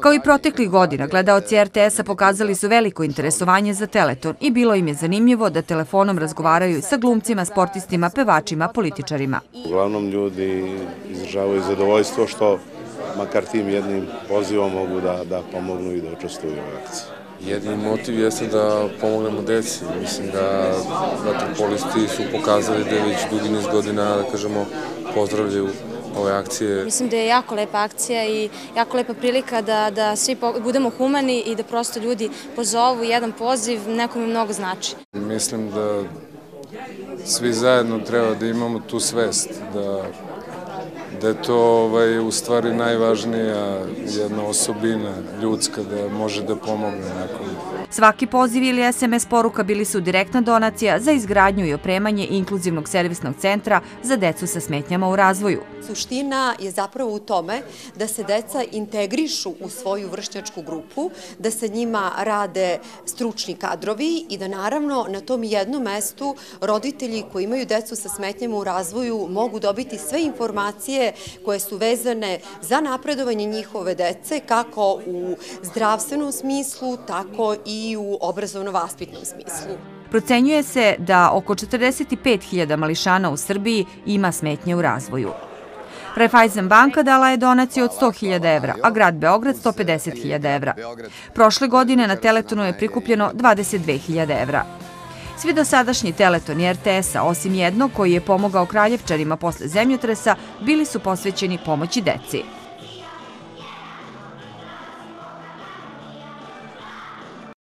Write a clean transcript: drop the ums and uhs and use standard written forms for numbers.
Kao i proteklih godina, gledaoci RTS-a pokazali su veliko interesovanje za Teleton i bilo im je zanimljivo da telefonom razgovaraju sa glumcima, sportistima, pevačima, političarima. Uglavnom ljudi izražavaju zadovoljstvo što makar tim jednim pozivom mogu da pomognu i da učestvuju u ovoj akciji. Jedini motiv jeste da pomognemo deci. Mislim da vaterpolisti su pokazali da već dugi niz godina, da kažemo, pozdravljaju ove akcije. Mislim da je jako lepa akcija i jako lepa prilika da svi budemo humani i da prosto ljudi pozovu jedan poziv, nekome mnogo znači. Mislim da svi zajedno treba da imamo tu svest, da je to u stvari najvažnija jedna osobina ljudska da može da pomogne nekom. Svaki poziv ili SMS poruka bili su direktna donacija za izgradnju i opremanje inkluzivnog servisnog centra za decu sa smetnjama u razvoju. Suština je zapravo u tome da se deca integrišu u svoju vršnjačku grupu, da se njima rade stručni kadrovi i da naravno na tom jednom mestu roditelji koji imaju decu sa smetnjama u razvoju mogu dobiti sve informacije koje su vezane za napredovanje njihove dece, kako u zdravstvenom smislu, tako i u obrazovno-vaspitnom smislu. Procenjuje se da oko 45.000 mališana u Srbiji ima smetnje u razvoju. Raiffeisen banka dala je donaciju od 100.000 evra, a grad Beograd 150.000 evra. Prošle godine na Teletonu je prikupljeno 22.000 evra. Svi dosadašnji Teletoni RTS-a, osim jednog koji je pomogao Kraljevčanima posle zemljotresa, bili su posvećeni pomoći deci.